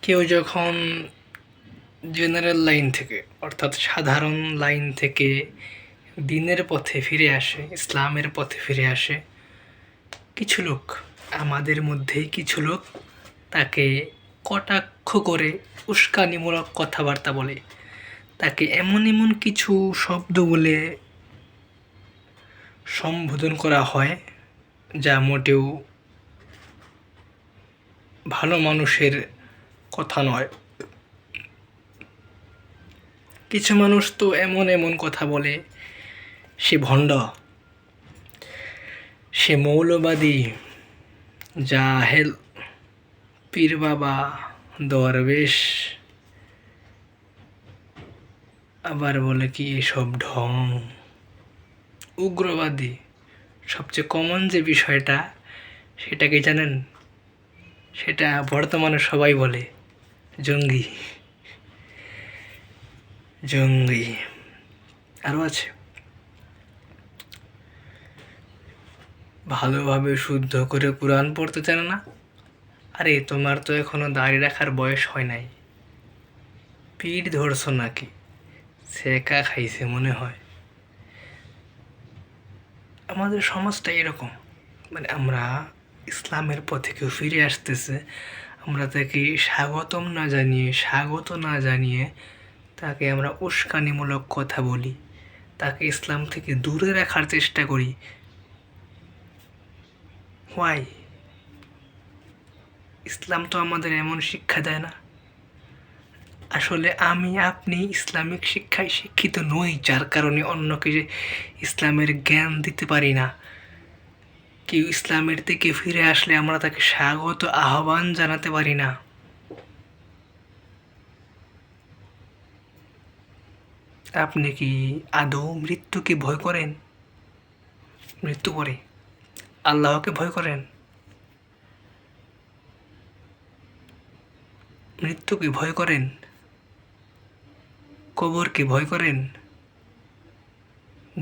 কেউ যখন general line থেকে অর্থাৎ সাধারণ লাইন থেকে দিনের পথে ফিরে আসে, ইসলামের পথে ফিরে আসে, কিছু লোক, আমাদের মধ্যেই কিছু লোক তাকে কটাক্ষ করে উস্কানিমূলক কথাবার্তা বলে, তাকে এমন এমন কিছু শব্দ বলে সম্বোধন করা হয় যা মোটেও ভালো মানুষের কথা নয়। কিছু মানুষ তো এমন এমন কথা বলে, সে ভণ্ড, সে মৌলবাদী, জাহেল, পীর বাবা, দরবেশ, আবার বলে কি এসব ঢং, উগ্রবাদী। সবচেয়ে কমন যে বিষয়টা, সেটা কি জানেন? সেটা বর্তমানে সবাই বলে জঙ্গি। জঙ্গি আরও আছে ভালোভাবে শুদ্ধ করে কোরআন পড়তে জানে না। আরে তোমার তো এখনো দাড়ি রাখার বয়স হয় নাই, পিঠ ধরছো নাকি? সেকা খাইছে মনে হয়। আমাদের সমাজটা এরকম, মানে আমরা ইসলামের পথে কেউ ফিরে আসতেছে, আমরা তাকে স্বাগত না জানিয়ে তাকে আমরা উস্কানিমূলক কথা বলি, তাকে ইসলাম থেকে দূরে রাখার চেষ্টা করি। হোয়াই? ইসলাম তো আমাদের এমন শিক্ষা দেয় না। আসলে আপনি ইসলামিক শিক্ষায় শিক্ষিত নই, যার কারণে অন্যকে ইসলামের জ্ঞান দিতে পারি না। কেউ ইসলামের দিকে ফিরে আসলে আমরা তাকে স্বাগত আহ্বান জানাতে পারি না। আপনি কি আদৌ মৃত্যুকে ভয় করেন? মৃত্যু পরে আল্লাহকে ভয় করেন? মৃত্যুকে ভয় করেন? কবরকে ভয় করেন?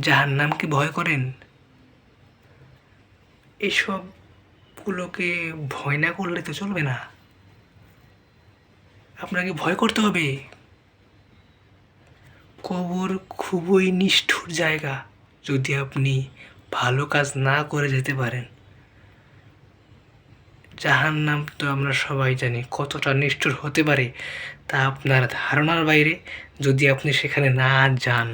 জাহান্নামকে ভয় করেন? এসবগুলোকে ভয় না করলে তো চলবে না, আপনাকে ভয় করতে হবে। কবর খুবই নিষ্ঠুর জায়গা যদি আপনি ভালো কাজ না করে যেতে পারেন। জাহান্নাম তো আমরা সবাই জানি কতটা নিষ্ঠুর হতে পারে, তা আপনার ধারণার বাইরে যদি আপনি সেখানে না যান।